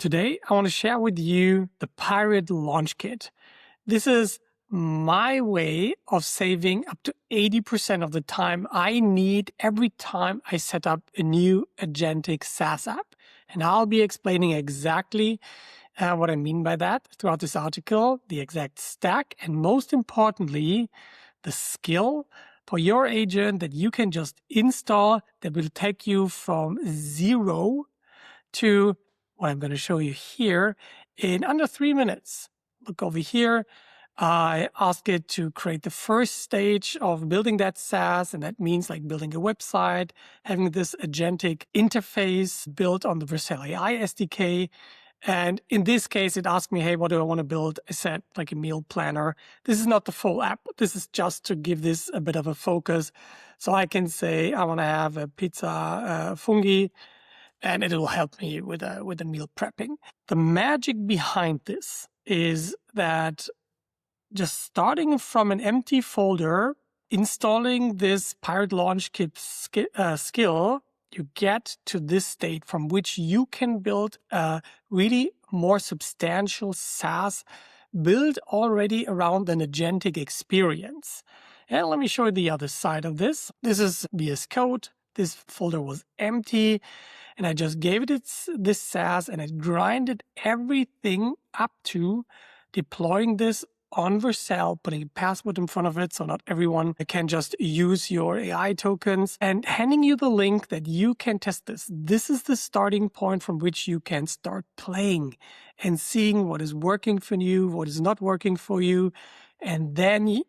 Today, I want to share with you the Pirate Launch Kit. This is my way of saving up to 80% of the time I need every time I set up a new Agentic SaaS app. And I'll be explaining exactly what I mean by that throughout this article, the exact stack, and most importantly, the skill for your agent that you can just install that will take you from zero to what I'm going to show you here in under 3 minutes. Look over here. I ask it to create the first stage of building that SaaS, and that means like building a website, having this agentic interface built on the Vercel AI SDK. And in this case, it asked me, hey, what do I want to build? I said like a meal planner. This is not the full app. This is just to give this a bit of a focus. So I can say I want to have a pizza fungi, and it will help me with the meal prepping. The magic behind this is that just starting from an empty folder, installing this Pirate Launch Kit skill, you get to this state from which you can build a really more substantial SaaS built already around an agentic experience. And let me show you the other side of this. This is VS Code. This folder was empty, and I just gave it this SaaS, and it grinded everything up to deploying this on Vercel, putting a password in front of it so not everyone can just use your AI tokens, and handing you the link that you can test this. This is the starting point from which you can start playing and seeing what is working for you, what is not working for you, and then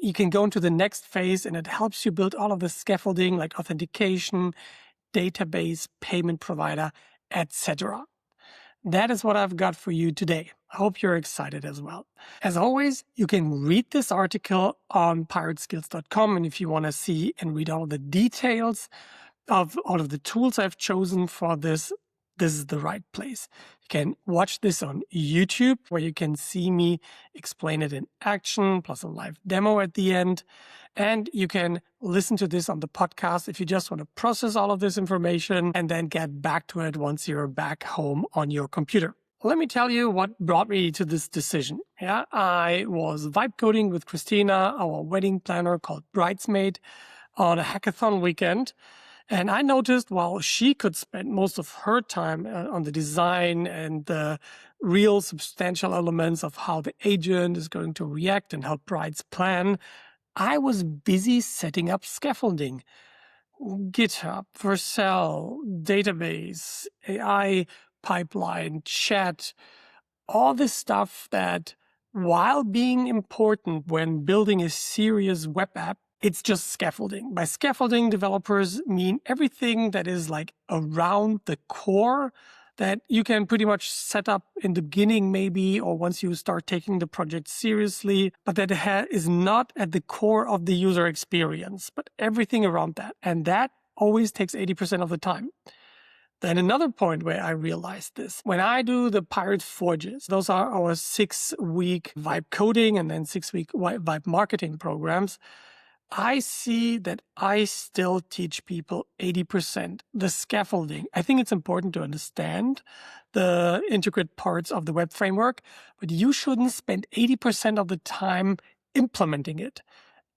you can go into the next phase, and it helps you build all of the scaffolding like authentication, database, payment provider, etc. That is what I've got for you today. I hope you're excited as well. As always, you can read this article on pirateskills.com, and if you want to see and read all the details of all of the tools I've chosen for this, this is the right place. You can watch this on YouTube, where you can see me explain it in action, plus a live demo at the end. And you can listen to this on the podcast if you just want to process all of this information and then get back to it once you're back home on your computer. Let me tell you what brought me to this decision. Yeah, I was vibe coding with Christina, our wedding planner called Bridesmaid, on a hackathon weekend. And I noticed while she could spend most of her time on the design and the real substantial elements of how the agent is going to react and help brides plan, I was busy setting up scaffolding, GitHub, Vercel, database, AI pipeline, chat, all this stuff that, while being important when building a serious web app, it's just scaffolding. By scaffolding, developers mean everything that is like around the core that you can pretty much set up in the beginning maybe, or once you start taking the project seriously, but that is not at the core of the user experience, but everything around that. And that always takes 80% of the time. Then another point where I realized this, when I do the Pirate Forges, those are our 6-week vibe coding and then 6-week vibe marketing programs, I see that I still teach people 80%. The scaffolding, I think it's important to understand the intricate parts of the web framework, but you shouldn't spend 80% of the time implementing it.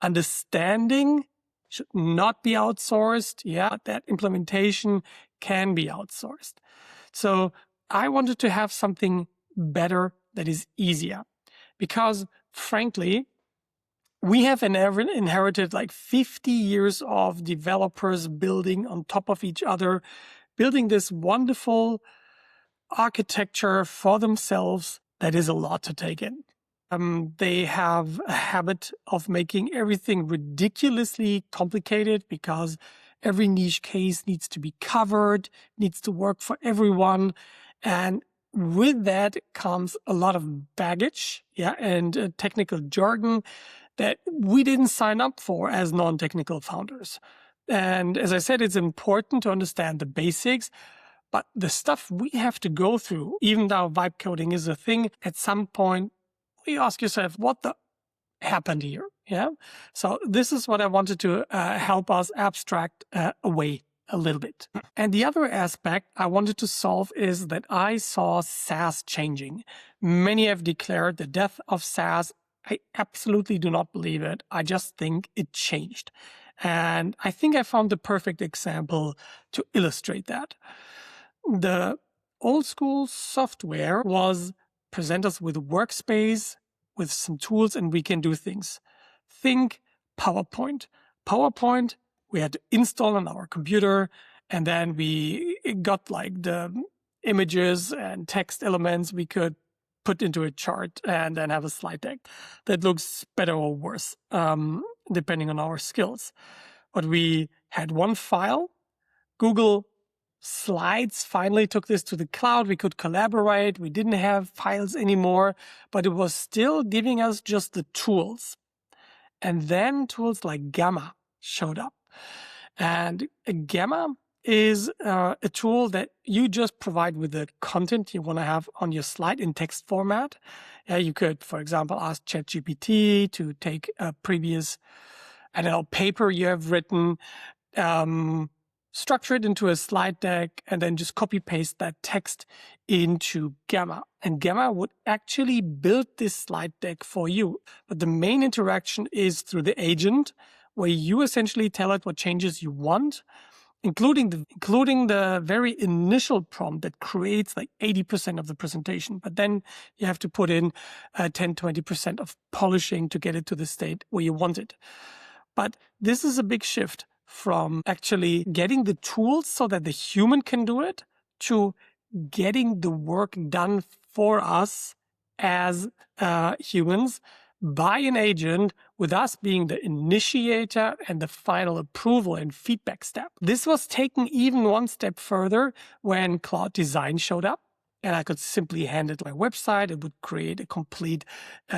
Understanding should not be outsourced. Yeah, but that implementation can be outsourced. So I wanted to have something better that is easier, because frankly, we have inherited like 50 years of developers building on top of each other, building this wonderful architecture for themselves that is a lot to take in. They have a habit of making everything ridiculously complicated because every niche case needs to be covered, needs to work for everyone. And with that comes a lot of baggage, and technical jargon that we didn't sign up for as non-technical founders. And as I said, it's important to understand the basics, but the stuff we have to go through, even though vibe coding is a thing, at some point, you ask yourself, what the happened here? Yeah. So this is what I wanted to help us abstract away a little bit. And the other aspect I wanted to solve is that I saw SaaS changing. Many have declared the death of SaaS. I absolutely do not believe it. I just think it changed. And I think I found the perfect example to illustrate that. The old school software was present us with a workspace, with some tools, and we can do things. Think PowerPoint. PowerPoint, we had to install on our computer, and then we got like the images and text elements we could put into a chart and then have a slide deck that looks better or worse, depending on our skills. But we had one file. Google Slides finally took this to the cloud. We could collaborate. We didn't have files anymore, but it was still giving us just the tools. And then tools like Gamma showed up. And Gamma is a tool that you just provide with the content you want to have on your slide in text format. You could, for example, ask ChatGPT to take a previous, paper you have written, structure it into a slide deck, and then just copy paste that text into Gamma. And Gamma would actually build this slide deck for you. But the main interaction is through the agent, where you essentially tell it what changes you want, including the very initial prompt that creates like 80% of the presentation. But then you have to put in 10-20% of polishing to get it to the state where you want it. But this is a big shift from actually getting the tools so that the human can do it to getting the work done for us as humans by an agent, with us being the initiator and the final approval and feedback step. This was taken even one step further when Claude Design showed up, and I could simply hand it my website. It would create a complete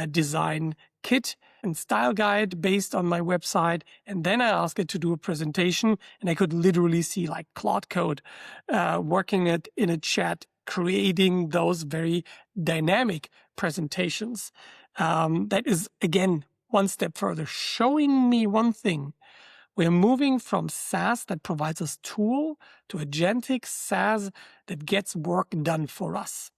design kit and style guide based on my website. And then I asked it to do a presentation, and I could literally see like Claude Code working it in a chat, creating those very dynamic presentations. That is, again, one step further, showing me one thing. We're moving from SaaS that provides us tool to Agentic SaaS that gets work done for us.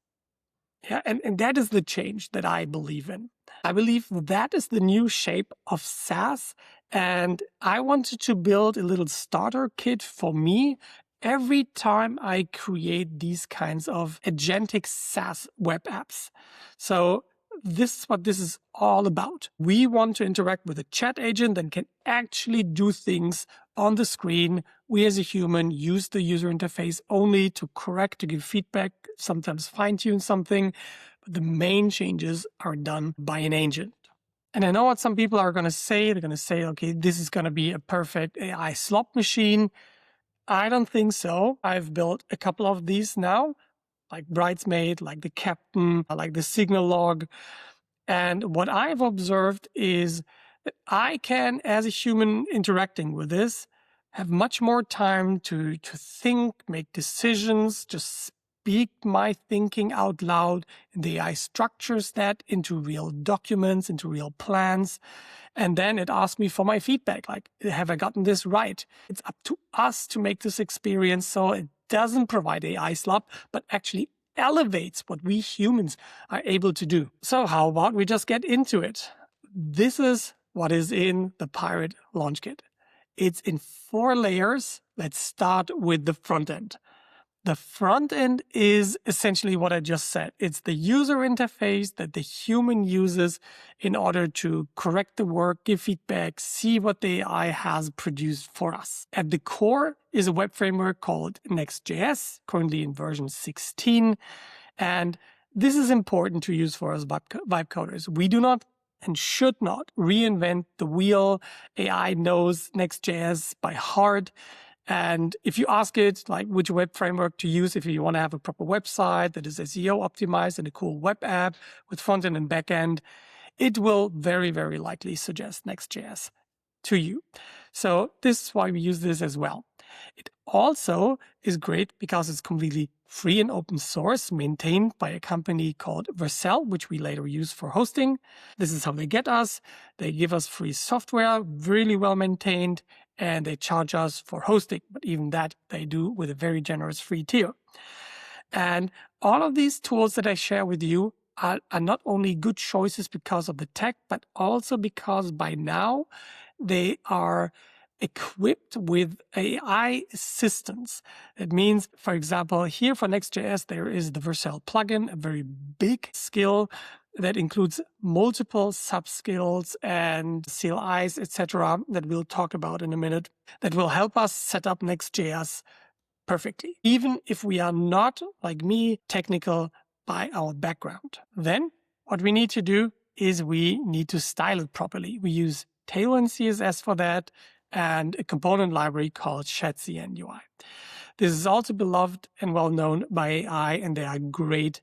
Yeah, and that is the change that I believe in. I believe that is the new shape of SaaS, and I wanted to build a little starter kit for me every time I create these kinds of Agentic SaaS web apps. So this is what this is all about. We want to interact with a chat agent that can actually do things on the screen. We as a human use the user interface only to correct, to give feedback, sometimes fine-tune something. But the main changes are done by an agent. And I know what some people are going to say. They're going to say, okay, this is going to be a perfect AI slop machine. I don't think so. I've built a couple of these now, like Bridesmaid, like the Captain, like the Signal log. And what I've observed is that I can, as a human interacting with this, have much more time to think, make decisions, just speak my thinking out loud. And the AI structures that into real documents, into real plans. And then it asks me for my feedback, like, have I gotten this right? It's up to us to make this experience so it doesn't provide AI slop, but actually elevates what we humans are able to do. So how about we just get into it? This is what is in the Pirate Launch Kit. It's in 4 layers. Let's start with the front end. The front end is essentially what I just said. It's the user interface that the human uses in order to correct the work, give feedback, see what the AI has produced for us. At the core is a web framework called Next.js, currently in version 16. And this is important to use for us vibe coders. We do not and should not reinvent the wheel. AI knows Next.js by heart. And if you ask it like which web framework to use if you want to have a proper website that is SEO optimized and a cool web app with frontend and backend, it will very, very likely suggest Next.js to you. So this is why we use this as well. It also is great because it's completely free and open source, maintained by a company called Vercel, which we later use for hosting. This is how they get us. They give us free software, really well maintained, and they charge us for hosting. But even that they do with a very generous free tier. And all of these tools that I share with you are not only good choices because of the tech, but also because by now they are equipped with AI assistance. It means, for example, here for Next.js, there is the Vercel plugin, a very big skill that includes multiple sub-skills and CLIs, etc., that we'll talk about in a minute, that will help us set up Next.js perfectly, even if we are not, like me, technical by our background. Then what we need to do is we need to style it properly. We use Tailwind CSS for that and a component library called shadcn UI. This is also beloved and well known by AI, and they are great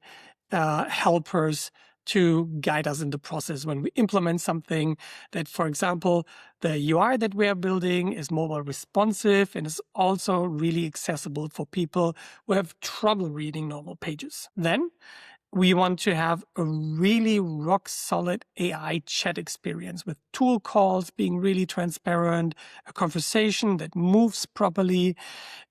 helpers to guide us in the process when we implement something that, for example, the UI that we are building is mobile responsive and is also really accessible for people who have trouble reading normal pages. Then we want to have a really rock solid AI chat experience with tool calls being really transparent, a conversation that moves properly,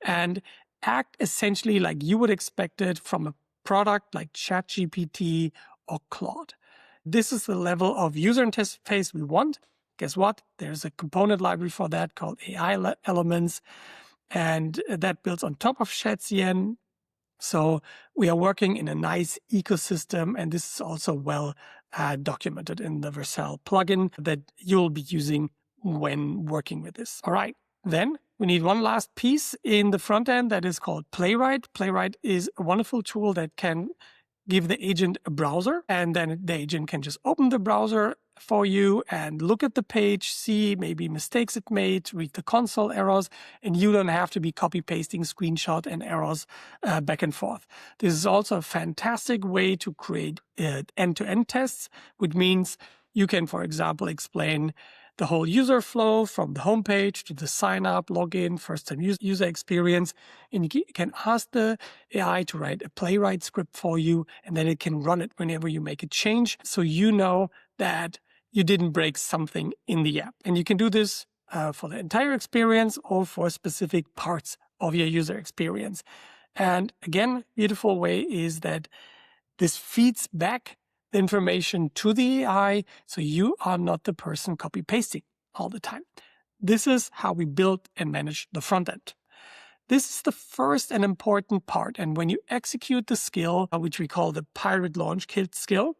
and act essentially like you would expect it from a product like ChatGPT or Claude. This is the level of user interface we want. Guess what? There's a component library for that called AI Elements, and that builds on top of shadcn. So we are working in a nice ecosystem, and this is also well documented in the Vercel plugin that you'll be using when working with this. All right, then we need one last piece in the front end that is called Playwright. Playwright is a wonderful tool that can give the agent a browser, and then the agent can just open the browser for you and look at the page, see maybe mistakes it made, read the console errors, and you don't have to be copy-pasting screenshot and errors back and forth. This is also a fantastic way to create end-to-end tests, which means you can, for example, explain the whole user flow from the homepage to the sign up, login, first-time user experience. And you can ask the AI to write a Playwright script for you, and then it can run it whenever you make a change. So you know that you didn't break something in the app. And you can do this for the entire experience or for specific parts of your user experience. And again, beautiful way is that this feeds back the information to the AI, so you are not the person copy-pasting all the time. This is how we build and manage the front end. This is the first and important part, and when you execute the skill, which we call the Pirate Launch Kit skill,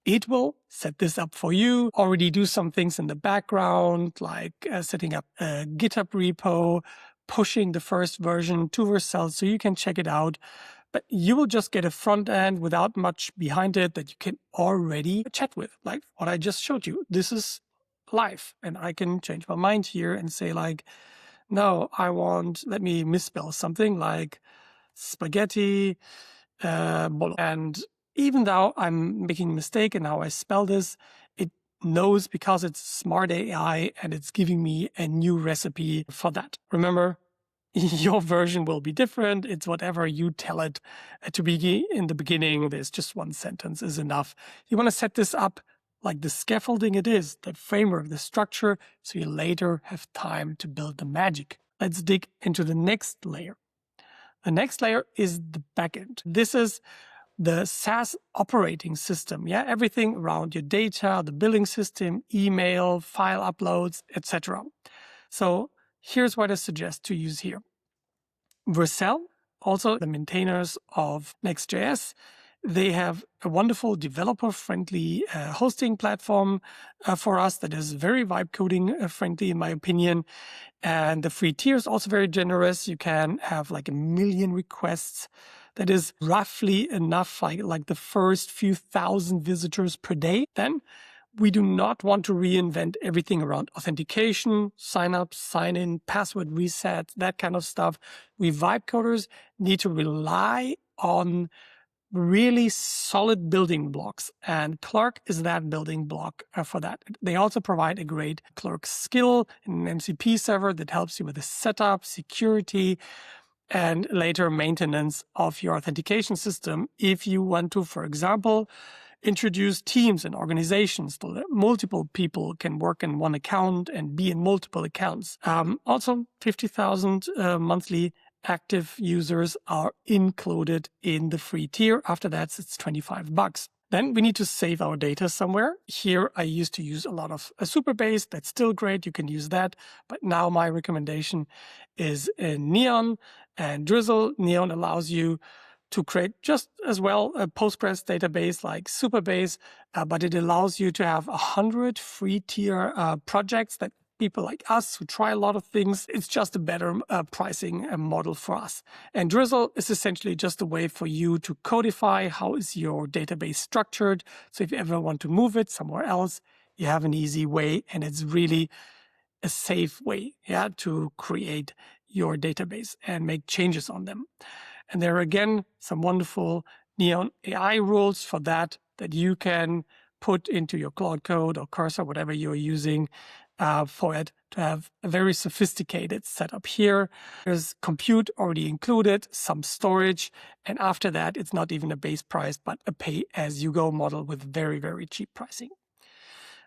it will set this up for you, already do some things in the background, like setting up a GitHub repo, pushing the first version to Vercel so you can check it out. But you will just get a front end without much behind it that you can already chat with, like what I just showed you. This is live, and I can change my mind here and say like, no, let me misspell something like spaghetti, and even though I'm making a mistake in how I spell this, it knows because it's smart AI and it's giving me a new recipe for that. Remember, your version will be different. It's whatever you tell it to be in the beginning. There's just one sentence is enough. You want to set this up like the scaffolding it is, the framework, the structure, so you later have time to build the magic. Let's dig into the next layer. The next layer is the backend. This is the SaaS operating system. Yeah, everything around your data, the billing system, email, file uploads, etc. So here's what I suggest to use here. Vercel, also the maintainers of Next.js, they have a wonderful developer-friendly hosting platform for us that is very vibe coding friendly, in my opinion. And the free tier is also very generous. You can have like 1 million requests. That is roughly enough, like the first few thousand visitors per day. Then we do not want to reinvent everything around authentication, sign-up, sign-in, password reset, that kind of stuff. We vibe coders need to rely on really solid building blocks, and Clerk is that building block for that. They also provide a great Clerk skill in an MCP server that helps you with the setup, security, and later maintenance of your authentication system if you want to, for example, introduce teams and organizations so that multiple people can work in one account and be in multiple accounts. Also, 50,000 monthly active users are included in the free tier. After that, it's $25. Then we need to save our data somewhere. Here, I used to use a lot of Superbase. That's still great. You can use that. But now my recommendation is Neon and Drizzle. Neon allows you to create just as well a Postgres database like Superbase, but it allows you to have 100 free tier projects that people like us who try a lot of things, it's just a better pricing model for us. And Drizzle is essentially just a way for you to codify how is your database structured. So if you ever want to move it somewhere else, you have an easy way, and it's really a safe way, to create your database and make changes on them. And there are, again, some wonderful Neon AI rules for that you can put into your Claude Code or Cursor, whatever you're using for it to have a very sophisticated setup here. There's compute already included, some storage, and after that, it's not even a base price, but a pay-as-you-go model with very, very cheap pricing.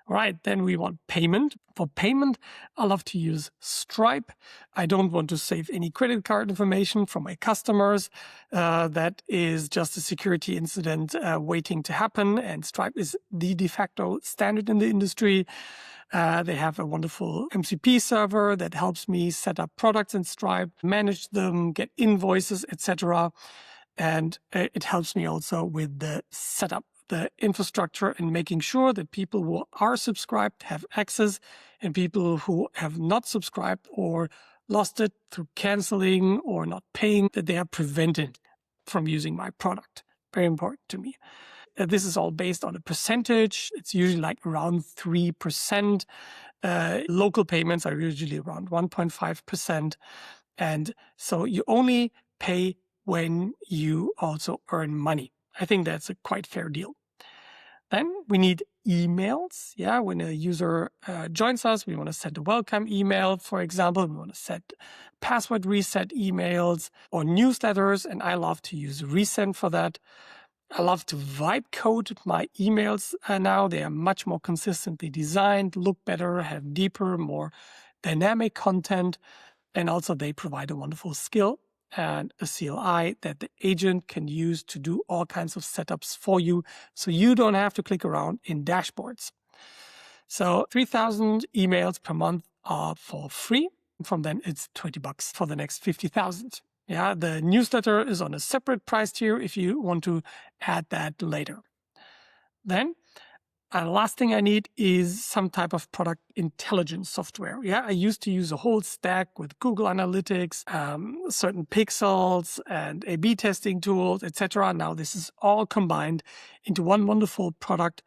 All right, then we want payment. For payment, I love to use Stripe. I don't want to save any credit card information from my customers. That is just a security incident waiting to happen, and Stripe is the de facto standard in the industry. They have a wonderful MCP server that helps me set up products in Stripe, manage them, get invoices, etc. And it helps me also with the setup, the infrastructure, and making sure that people who are subscribed have access, and people who have not subscribed or lost it through canceling or not paying, that they are prevented from using my product. Very important to me. This is all based on a percentage. It's usually like around 3%. Local payments are usually around 1.5%. And so you only pay when you also earn money. I think that's a quite fair deal. Then we need emails. When a user joins us, we want to send a welcome email, for example. We want to set password reset emails or newsletters, and I love to use Resend for that. I love to vibe code my emails now. They are much more consistently designed, look better, have deeper, more dynamic content, and also they provide a wonderful skill and a CLI that the agent can use to do all kinds of setups for you, so you don't have to click around in dashboards. So 3,000 emails per month are for free. From then it's $20 for the next 50,000. The newsletter is on a separate price tier if you want to add that later. Then the last thing I need is some type of product intelligence software. I used to use a whole stack with Google Analytics, certain pixels and A/B testing tools, etc. Now this is all combined into one wonderful product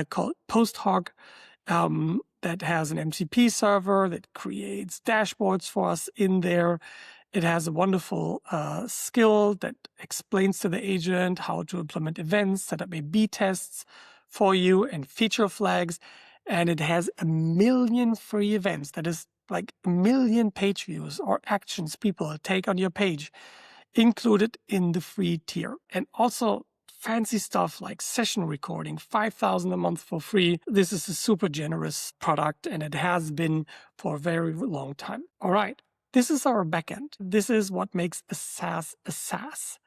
called PostHog that has an MCP server that creates dashboards for us in there. It has a wonderful skill that explains to the agent how to implement events, set up A/B tests for you, and feature flags. And it has 1 million free events. That is like 1 million page views or actions people take on your page included in the free tier. And also fancy stuff like session recording, 5,000 a month for free. This is a super generous product, and it has been for a very long time. All right. This is our backend. This is what makes a SaaS a SaaS.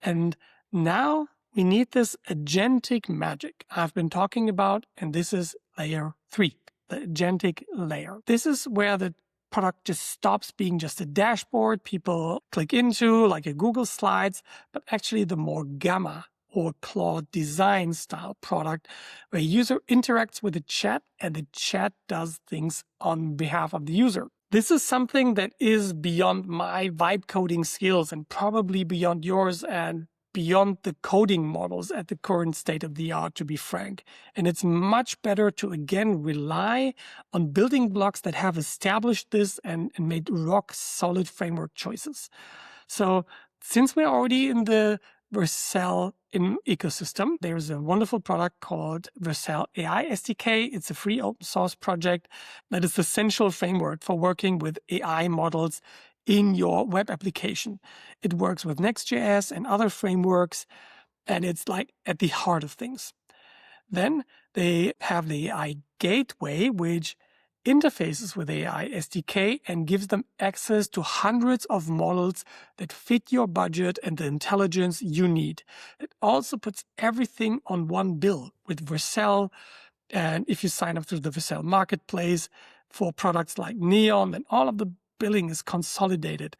And now we need this agentic magic I've been talking about, and this is layer 3, the agentic layer. This is where the product just stops being just a dashboard people click into like a Google Slides, but actually the more Gamma or Claude Design style product where user interacts with the chat and the chat does things on behalf of the user. This is something that is beyond my vibe coding skills and probably beyond yours and beyond the coding models at the current state of the art, to be frank. And it's much better to, again, rely on building blocks that have established this and made rock solid framework choices. So since we're already in the Vercel ecosystem. There's a wonderful product called Vercel AI SDK. It's a free open source project that is the central framework for working with AI models in your web application. It works with Next.js and other frameworks, and it's like at the heart of things. Then they have the AI gateway, which interfaces with AI SDK and gives them access to hundreds of models that fit your budget and the intelligence you need. It also puts everything on one bill with Vercel. And if you sign up through the Vercel marketplace for products like Neon, then all of the billing is consolidated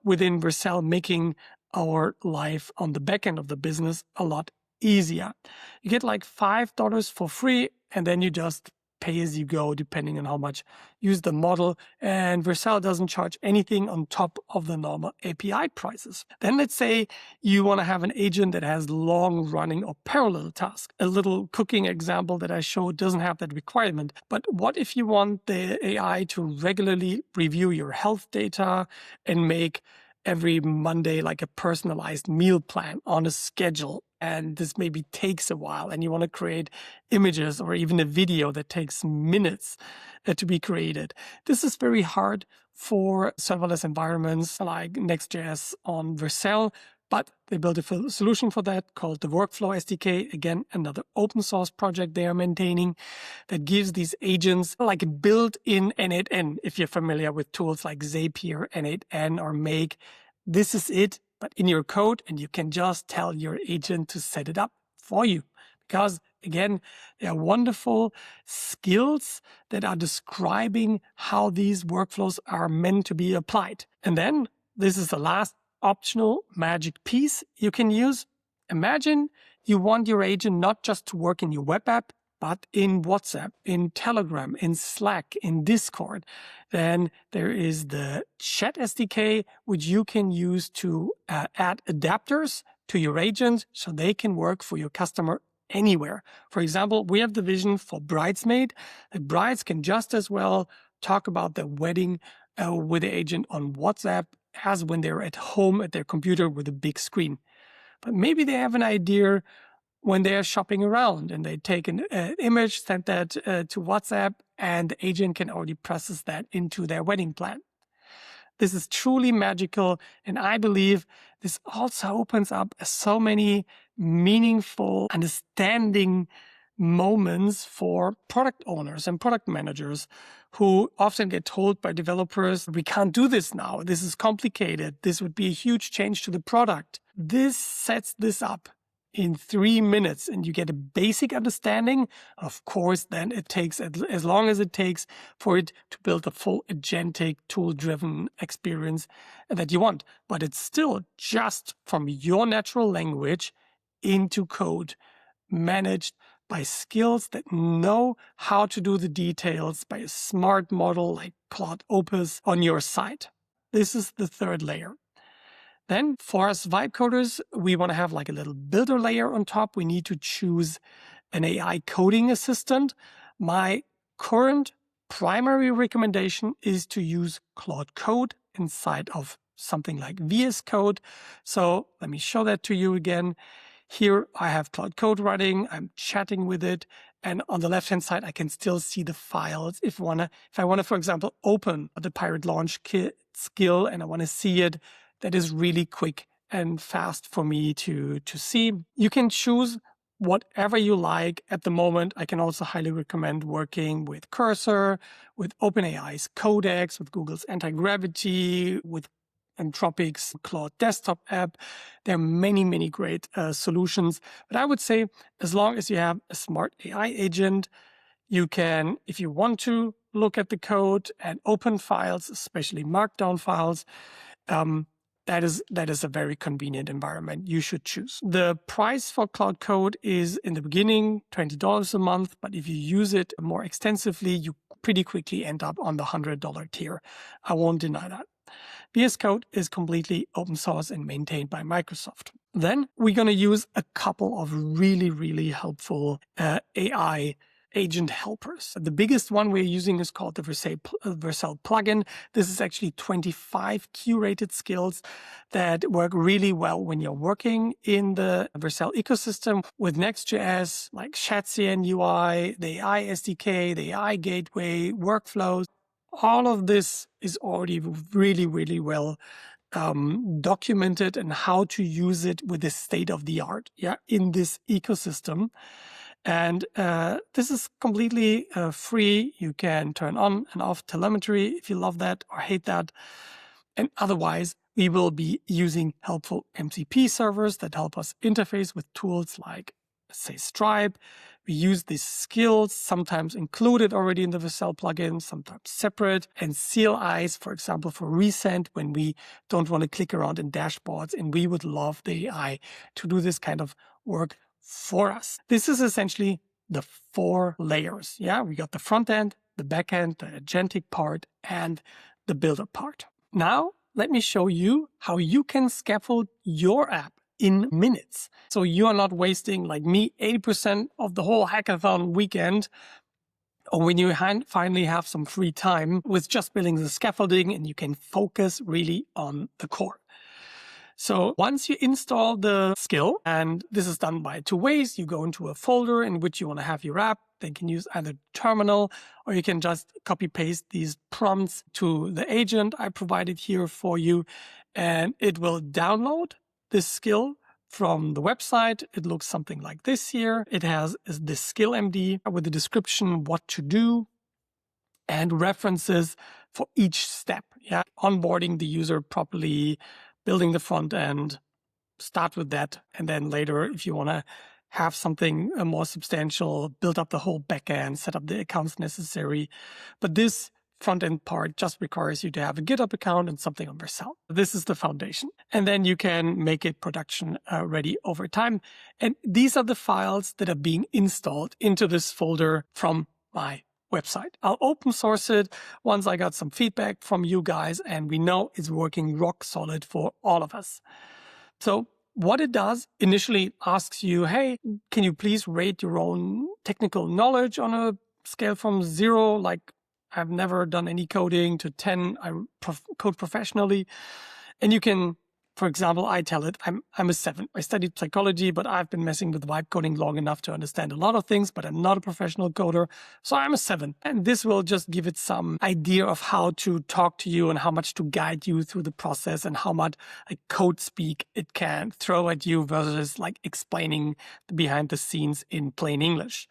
within Vercel, making our life on the back end of the business a lot easier. You get like $5 for free, and then you just pay as you go, depending on how much you use the model. And Vercel doesn't charge anything on top of the normal API prices. Then let's say you want to have an agent that has long running or parallel tasks. A little cooking example that I showed doesn't have that requirement. But what if you want the AI to regularly review your health data and make every Monday like a personalized meal plan on a schedule? And this maybe takes a while, and you want to create images or even a video that takes minutes to be created. This is very hard for serverless environments like Next.js on Vercel, but they built a solution for that called the Workflow SDK. Again, another open source project they are maintaining that gives these agents like a built-in N8N. If you're familiar with tools like Zapier, N8N, or Make, this is it, but in your code, and you can just tell your agent to set it up for you. Because again, they are wonderful skills that are describing how these workflows are meant to be applied. And then this is the last optional magic piece you can use. Imagine you want your agent not just to work in your web app, but in WhatsApp, in Telegram, in Slack, in Discord. Then there is the Chat SDK, which you can use to add adapters to your agent so they can work for your customer anywhere. For example, we have the vision for Bridesmaid that brides can just as well talk about their wedding with the agent on WhatsApp as when they're at home at their computer with a big screen. But maybe they have an idea when they are shopping around and they take an image, send that to WhatsApp, and the agent can already process that into their wedding plan. This is truly magical, and I believe this also opens up so many meaningful understanding moments for product owners and product managers who often get told by developers, we can't do this now, this is complicated, this would be a huge change to the product. This sets this up in 3 minutes, and you get a basic understanding. Of course, then it takes as long as it takes for it to build a full agentic tool-driven experience that you want. But it's still just from your natural language into code, managed by skills that know how to do the details by a smart model like Claude Opus on your side. This is the third layer. Then for us vibe coders, we want to have like a little builder layer on top. We need to choose an AI coding assistant. My current primary recommendation is to use Claude Code inside of something like VS Code. So let me show that to you again. Here I have Claude Code running. I'm chatting with it. And on the left-hand side, I can still see the files. If I want to, for example, open the Pirate Launch Kit skill and I want to see it, that is really quick and fast for me to see. You can choose whatever you like at the moment. I can also highly recommend working with Cursor, with OpenAI's Codex, with Google's Anti-Gravity, with Anthropic's Claude desktop app. There are many, many great solutions. But I would say as long as you have a smart AI agent, you can, if you want to, look at the code and open files, especially markdown files. That is a very convenient environment you should choose. The price for Claude Code is in the beginning $20 a month, but if you use it more extensively, you pretty quickly end up on the $100 tier. I won't deny that. VS Code is completely open source and maintained by Microsoft. Then we're going to use a couple of really, really helpful AI agent helpers. The biggest one we're using is called the Vercel plugin. This is actually 25 curated skills that work really well when you're working in the Vercel ecosystem with Next.js, like shadcn UI, the AI SDK, the AI gateway, workflows. All of this is already really, really well documented and how to use it with the state of the art in this ecosystem. And this is completely free. You can turn on and off telemetry if you love that or hate that. And otherwise, we will be using helpful MCP servers that help us interface with tools like, say, Stripe. We use these skills, sometimes included already in the Vercel plugin, sometimes separate, and CLIs, for example, for Resend when we don't want to click around in dashboards, and we would love the AI to do this kind of work for us. This is essentially the 4 layers. We got the front end, the back end, the agentic part, and the builder part. Now, let me show you how you can scaffold your app in minutes. So you are not wasting, like me, 80% of the whole hackathon weekend, or when you finally have some free time with just building the scaffolding, and you can focus really on the core. So once you install the skill, and this is done by 2 ways, you go into a folder in which you want to have your app. They can use either terminal, or you can just copy paste these prompts to the agent I provided here for you, and it will download this skill from the website. It looks something like this here. It has this skill MD with the description, what to do, and references for each step. Onboarding the user properly, building the front end, start with that. And then later, if you want to have something more substantial, build up the whole backend, set up the accounts necessary. But this front end part just requires you to have a GitHub account and something on Vercel. This is the foundation. And then you can make it production ready over time. And these are the files that are being installed into this folder from my website. I'll open source it once I got some feedback from you guys, and we know it's working rock solid for all of us. So what it does, initially asks you, hey, can you please rate your own technical knowledge on a scale from 0, like I've never done any coding, to 10, I code professionally. And you can, for example, I tell it, I'm a 7. I studied psychology, but I've been messing with vibe coding long enough to understand a lot of things, but I'm not a professional coder, so I'm a 7. And this will just give it some idea of how to talk to you and how much to guide you through the process and how much like code speak it can throw at you versus like explaining the behind the scenes in plain English.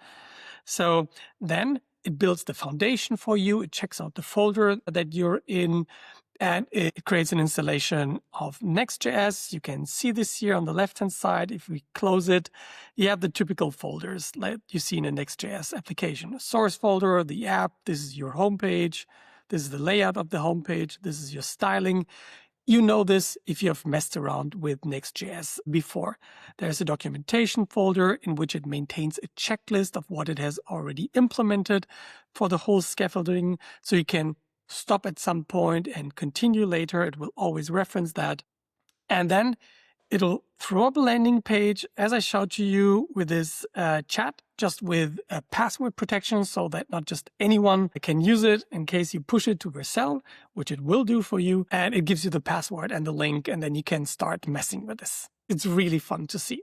So then it builds the foundation for you. It checks out the folder that you're in, and it creates an installation of Next.js. You can see this here on the left-hand side. If we close it, you have the typical folders like you see in a Next.js application. A source folder, the app, this is your homepage. This is the layout of the homepage. This is your styling. You know this if you have messed around with Next.js before. There's a documentation folder in which it maintains a checklist of what it has already implemented for the whole scaffolding, so you can stop at some point and continue later. It will always reference that. And then it'll throw up a landing page, as I showed to you with this chat, just with password protection so that not just anyone can use it in case you push it to Vercel, which it will do for you. And it gives you the password and the link, and then you can start messing with this. It's really fun to see.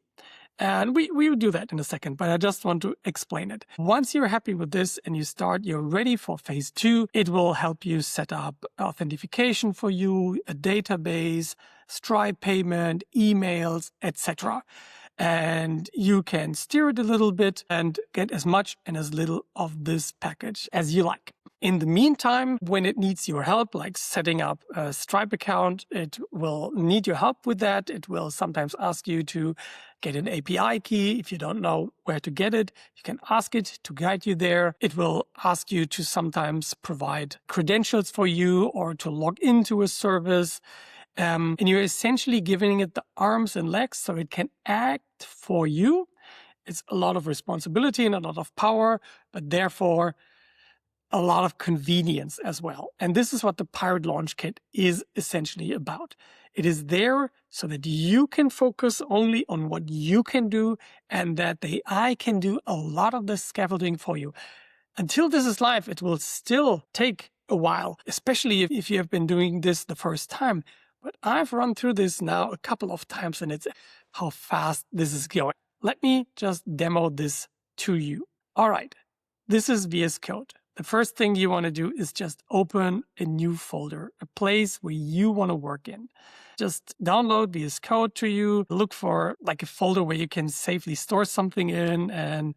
And we will do that in a second, but I just want to explain it. Once you're happy with this and you start, you're ready for phase 2. It will help you set up authentication for you, a database, Stripe payment, emails, etc. And you can steer it a little bit and get as much and as little of this package as you like. In the meantime, when it needs your help, like setting up a Stripe account, it will need your help with that. It will sometimes ask you to get an API key. If you don't know where to get it, you can ask it to guide you there. It will ask you to sometimes provide credentials for you or to log into a service. And you're essentially giving it the arms and legs so it can act for you. It's a lot of responsibility and a lot of power, but therefore a lot of convenience as well. And this is what the Pirate Launch Kit is essentially about. It is there so that you can focus only on what you can do and that the AI can do a lot of the scaffolding for you. Until this is live, it will still take a while, especially if you have been doing this the first time. But I've run through this now a couple of times and it's how fast this is going. Let me just demo this to you. All right, this is VS Code. The first thing you want to do is just open a new folder, a place where you want to work in. Just download VS Code to you, look for like a folder where you can safely store something in, and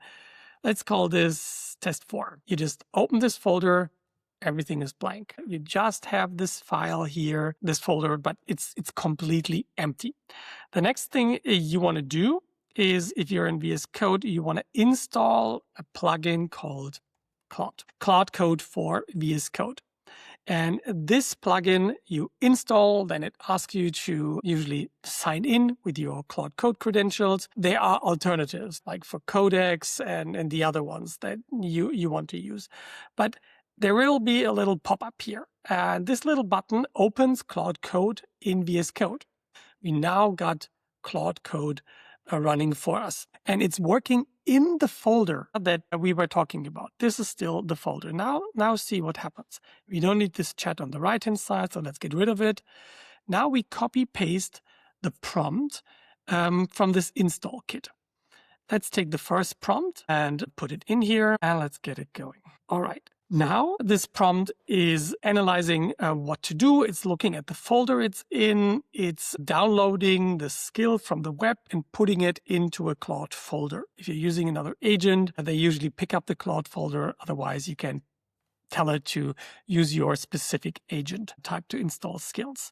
let's call this test 4. You just open this folder, everything is blank. You just have this file here, this folder, but it's completely empty. The next thing you want to do is, if you're in VS Code, you want to install a plugin called Claude Code for VS Code. And this plugin you install, then it asks you to usually sign in with your Claude Code credentials. There are alternatives like for Codex and the other ones that you want to use. But there will be a little pop-up here. And this little button opens Claude Code in VS Code. We now got Claude Code running for us. And it's working in the folder that we were talking about. This is still the folder. Now see what happens. We don't need this chat on the right-hand side, so let's get rid of it. Now we copy-paste the prompt from this install kit. Let's take the first prompt and put it in here, and let's get it going. All right. Now this prompt is analyzing what to do. It's looking at the folder it's in. It's downloading the skill from the web and putting it into a Claude folder. If you're using another agent, they usually pick up the Claude folder. Otherwise, you can tell it to use your specific agent type to install skills.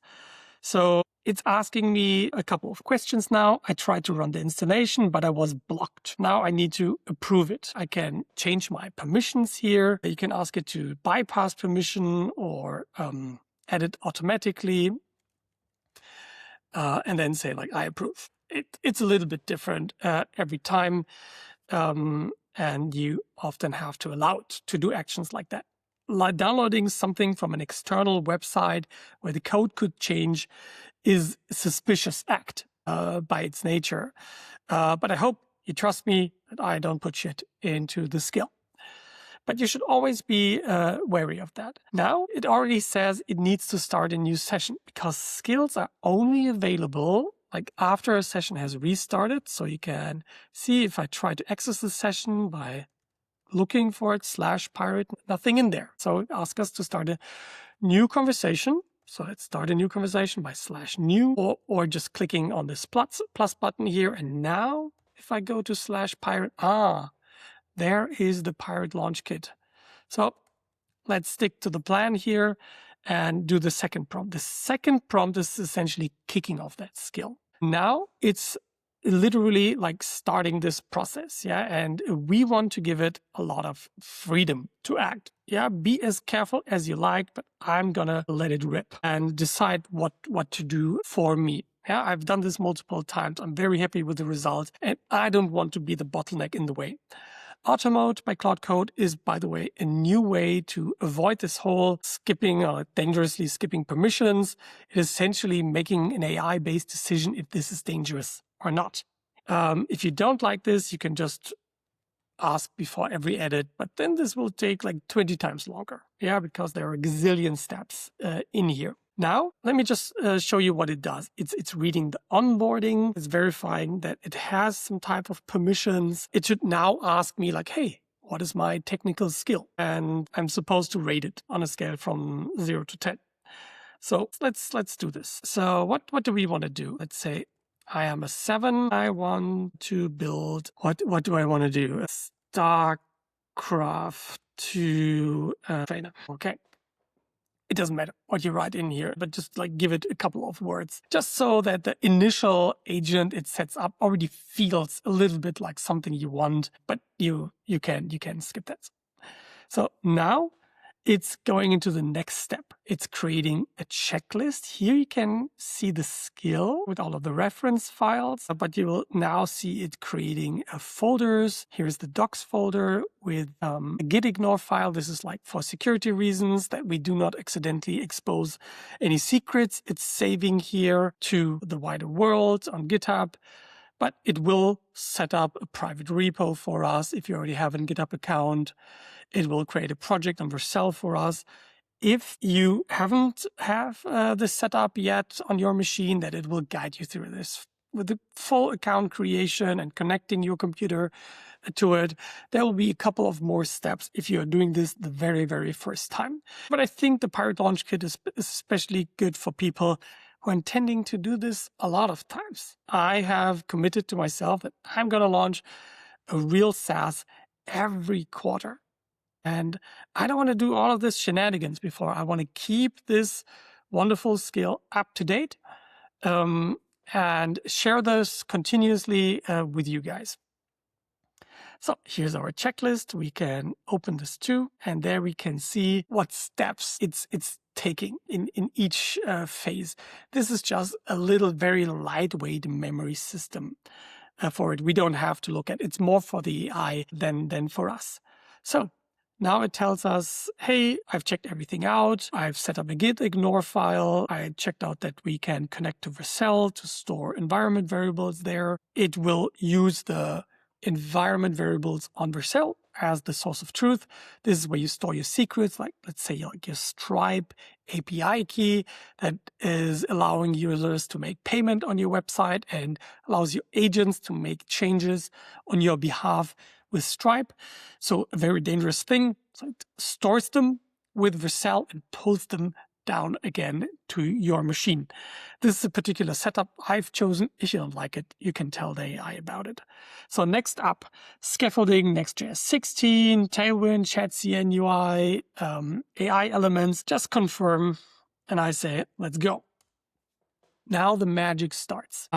So it's asking me a couple of questions now. I tried to run the installation, but I was blocked. Now I need to approve it. I can change my permissions here. You can ask it to bypass permission or edit automatically. And then say like, I approve. It's a little bit different every time. And you often have to allow it to do actions like that. Like downloading something from an external website where the code could change is a suspicious act by its nature. But I hope you trust me that I don't put shit into the skill. But you should always be wary of that. Now it already says it needs to start a new session because skills are only available like after a session has restarted. So you can see if I try to access the session by looking for it /pirate, nothing in there. So it asks us to start a new conversation. So let's start a new conversation by /new or just clicking on this plus button here. And now if I go to /pirate, there is the Pirate Launch Kit. So let's stick to the plan here and do the second prompt. The second prompt is essentially kicking off that skill. Now it's literally like starting this process, and we want to give it a lot of freedom to act. Be as careful as you like, but I'm gonna let it rip and decide what to do for me. I've done this multiple times. I'm very happy with the results, and I don't want to be the bottleneck in the way. Auto mode by Claude Code is, by the way, a new way to avoid this whole skipping or dangerously skipping permissions. It is essentially making an AI-based decision if this is dangerous or not. If you don't like this, you can just ask before every edit, but then this will take like 20 times longer. Because there are a gazillion steps in here. Now, let me just show you what it does. It's reading the onboarding. It's verifying that it has some type of permissions. It should now ask me like, hey, what is my technical skill? And I'm supposed to rate it on a scale from 0 to 10. So let's do this. So what do we want to do? Let's say I am a 7. I want to build, what do I want to do? A StarCraft 2 trainer. Okay. It doesn't matter what you write in here, but just like give it a couple of words, just so that the initial agent it sets up already feels a little bit like something you want, but you can skip that. So now it's going into the next step. It's creating a checklist. Here you can see the skill with all of the reference files, but you will now see it creating folders. Here's the docs folder with a git ignore file. This is like for security reasons that we do not accidentally expose any secrets. It's saving here to the wider world on GitHub. But it will set up a private repo for us if you already have a GitHub account. It will create a project on Vercel for us. If you haven't this set up yet on your machine, that it will guide you through this with the full account creation and connecting your computer to it. There will be a couple of more steps if you're doing this the very, very first time. But I think the Pirate Launch Kit is especially good for people who are intending to do this a lot of times. I have committed to myself that I'm going to launch a real SaaS every quarter. And I don't want to do all of this shenanigans before. I want to keep this wonderful skill up to date and share this continuously with you guys. So here's our checklist. We can open this too, and there we can see what steps it's taking in each phase. This is just a little very lightweight memory system for it. We don't have to look at it. It's more for the AI than for us. So now it tells us, hey, I've checked everything out. I've set up a git ignore file. I checked out that we can connect to Vercel to store environment variables there. It will use the environment variables on Vercel as the source of truth. This is where you store your secrets, like let's say like your Stripe API key that is allowing users to make payment on your website and allows your agents to make changes on your behalf with Stripe. So a very dangerous thing. So it stores them with Vercel and pulls them down again to your machine. This is a particular setup I've chosen. If you don't like it, you can tell the AI about it. So next up, scaffolding, Next.js 16, Tailwind, shadcn UI, AI elements, just confirm. And I say, let's go. Now the magic starts.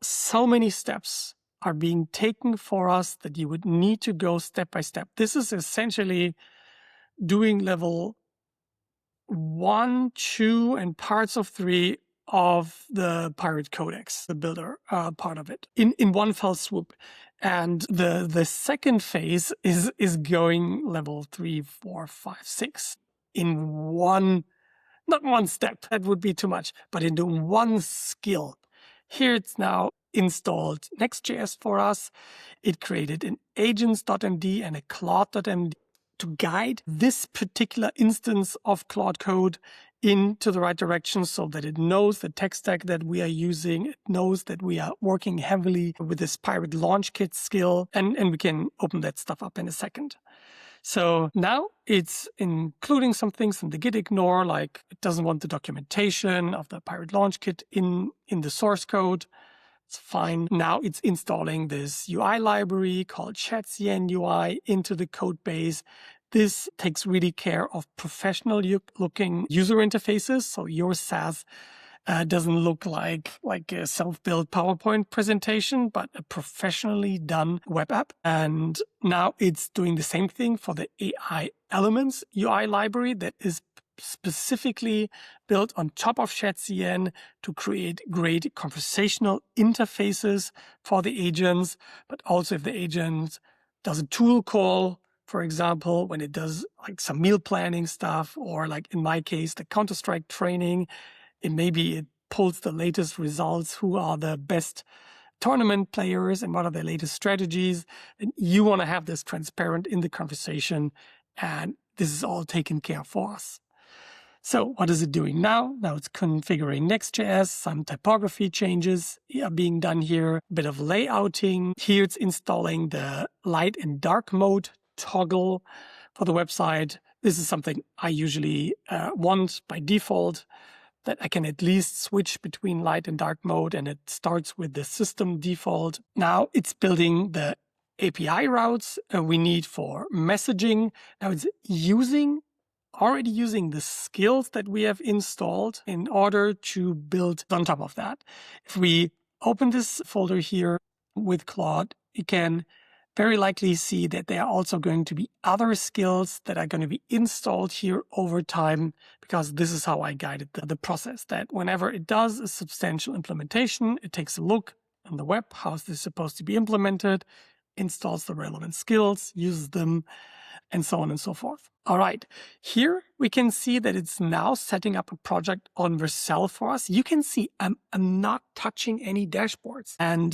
So many steps are being taken for us that you would need to go step by step. This is essentially doing level 1, 2, and parts of 3 of the Pirate Codex, the builder part of it, in one fell swoop. And the second phase is going level 3, 4, 5, 6 in one, not one step, that would be too much, but into one skill. Here it's now installed Next.js for us. It created an agents.md and a Claude.md to guide this particular instance of Claude Code into the right direction so that it knows the tech stack that we are using. It knows that we are working heavily with this Pirate Launch Kit skill, and we can open that stuff up in a second. So now it's including some things in the git ignore, like it doesn't want the documentation of the Pirate Launch Kit in the source code. It's fine. Now it's installing this UI library called shadcn UI into the code base. This takes really care of professional looking user interfaces. So your SaaS doesn't look like a self-built PowerPoint presentation, but a professionally done web app. And now it's doing the same thing for the AI elements UI library that is specifically built on top of shadcn to create great conversational interfaces for the agents. But also if the agent does a tool call, for example, when it does like some meal planning stuff, or like in my case, the Counter-Strike training, it pulls the latest results, who are the best tournament players and what are their latest strategies. And you want to have this transparent in the conversation, and this is all taken care of for us. So what is it doing now? Now it's configuring Next.js. Some typography changes are being done here. A bit of layouting. Here it's installing the light and dark mode toggle for the website. This is something I usually want by default, that I can at least switch between light and dark mode, and it starts with the system default. Now it's building the API routes we need for messaging. Now it's already using the skills that we have installed in order to build on top of that. If we open this folder here with Claude, you can very likely see that there are also going to be other skills that are going to be installed here over time, because this is how I guided the process, that whenever it does a substantial implementation, it takes a look on the web, how is this supposed to be implemented, installs the relevant skills, uses them, and so on and so forth. All right, here we can see that it's now setting up a project on Vercel for us. You can see I'm not touching any dashboards. And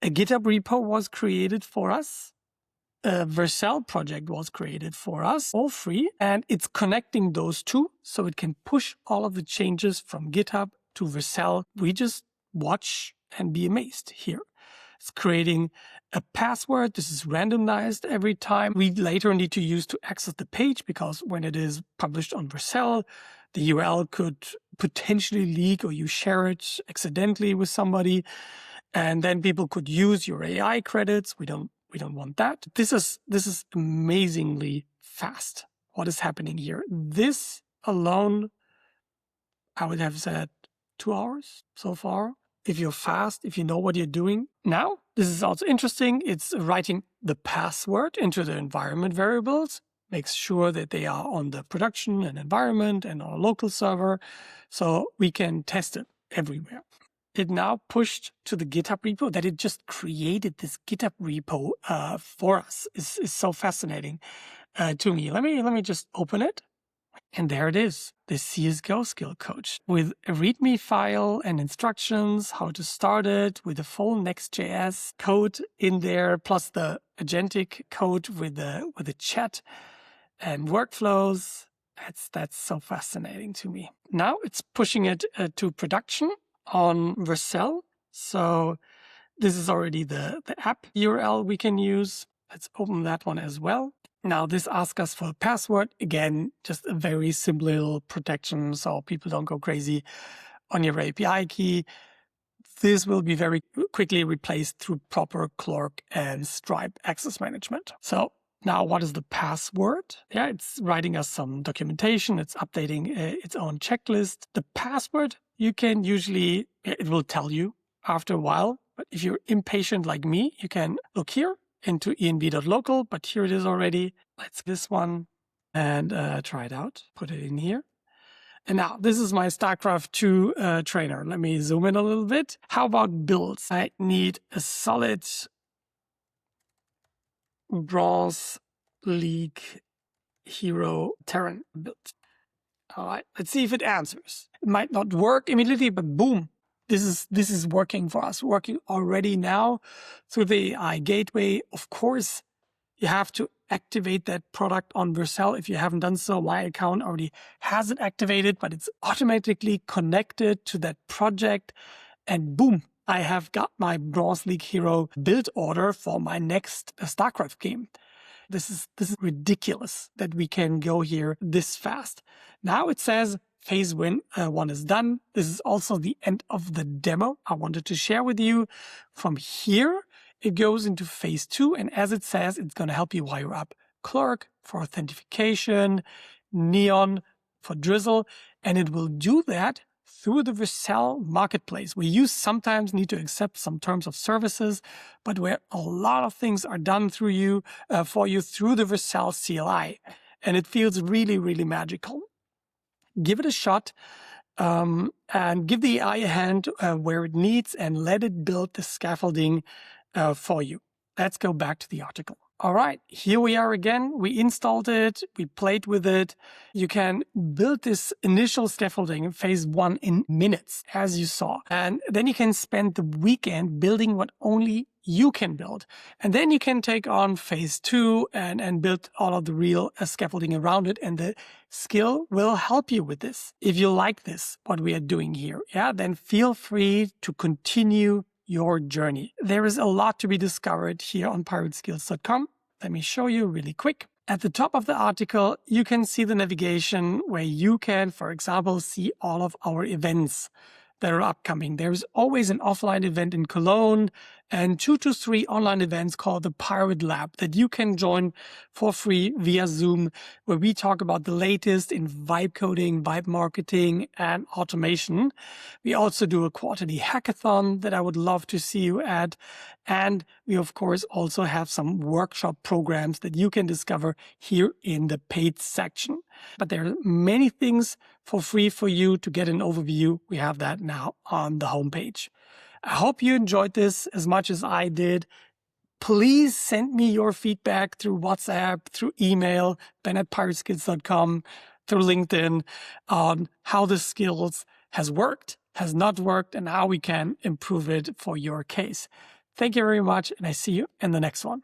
a GitHub repo was created for us. A Vercel project was created for us, all free. And it's connecting those two so it can push all of the changes from GitHub to Vercel. We just watch and be amazed here. It's creating a password. This is randomized every time. We later need to use to access the page, because when it is published on Vercel, the URL could potentially leak, or you share it accidentally with somebody, and then people could use your AI credits. We don't want that. This is amazingly fast. What is happening here? This alone, I would have said 2 hours so far. If you're fast, if you know what you're doing. Now, this is also interesting. It's writing the password into the environment variables, makes sure that they are on the production and environment and on a local server, so we can test it everywhere. It now pushed to the GitHub repo. That it just created this GitHub repo for us is so fascinating to me. Let me just open it. And there it is, the CSGO skill coach with a README file and instructions, how to start it, with the full Next.js code in there, plus the agentic code with the chat and workflows. That's so fascinating to me. Now it's pushing it to production on Vercel. So this is already the app URL we can use. Let's open that one as well. Now this asks us for a password. Again, just a very simple little protection so people don't go crazy on your API key. This will be very quickly replaced through proper Clerk and Stripe access management. So now what is the password? Yeah, it's writing us some documentation. It's updating its own checklist. The password, you can usually, it will tell you after a while. But if you're impatient like me, you can look here into env.local, but here it is already. Let's this one and try it out. Put it in here. And now this is my StarCraft 2 trainer. Let me zoom in a little bit. How about builds? I need a solid Bronze League hero Terran build. All right, let's see if it answers. It might not work immediately, but boom. This is working for us, working already now through the AI gateway. Of course, you have to activate that product on Vercel. If you haven't done so, my account already has it activated, but it's automatically connected to that project. And boom, I have got my Bronze League hero build order for my next StarCraft game. This is ridiculous that we can go here this fast. Now it says phase 1 is done. This is also the end of the demo I wanted to share with you. From here, it goes into phase 2. And as it says, it's going to help you wire up Clerk for authentication, Neon for Drizzle. And it will do that through the Vercel marketplace, where you sometimes need to accept some terms of services, but where a lot of things are done through you, for you through the Vercel CLI. And it feels really, really magical. Give it a shot and give the AI a hand where it needs and let it build the scaffolding for you. Let's go back to the article. All right, here we are again. We installed it. We played with it. You can build this initial scaffolding in phase 1 in minutes, as you saw. And then you can spend the weekend building what only you can build. And then you can take on phase 2 and build all of the real scaffolding around it. And the skill will help you with this. If you like this, what we are doing here, then feel free to continue your journey. There is a lot to be discovered here on pirateskills.com. Let me show you really quick. At the top of the article, you can see the navigation where you can, for example, see all of our events that are upcoming. There's always an offline event in Cologne, and 2 to 3 online events called the Pirate Lab that you can join for free via Zoom, where we talk about the latest in vibe coding, vibe marketing, and automation. We also do a quarterly hackathon that I would love to see you at. And we, of course, also have some workshop programs that you can discover here in the paid section. But there are many things for free for you to get an overview. We have that now on the homepage. I hope you enjoyed this as much as I did. Please send me your feedback through WhatsApp, through email, ben@pirateskills.com, through LinkedIn on how the skills has worked, has not worked, and how we can improve it for your case. Thank you very much, and I see you in the next one.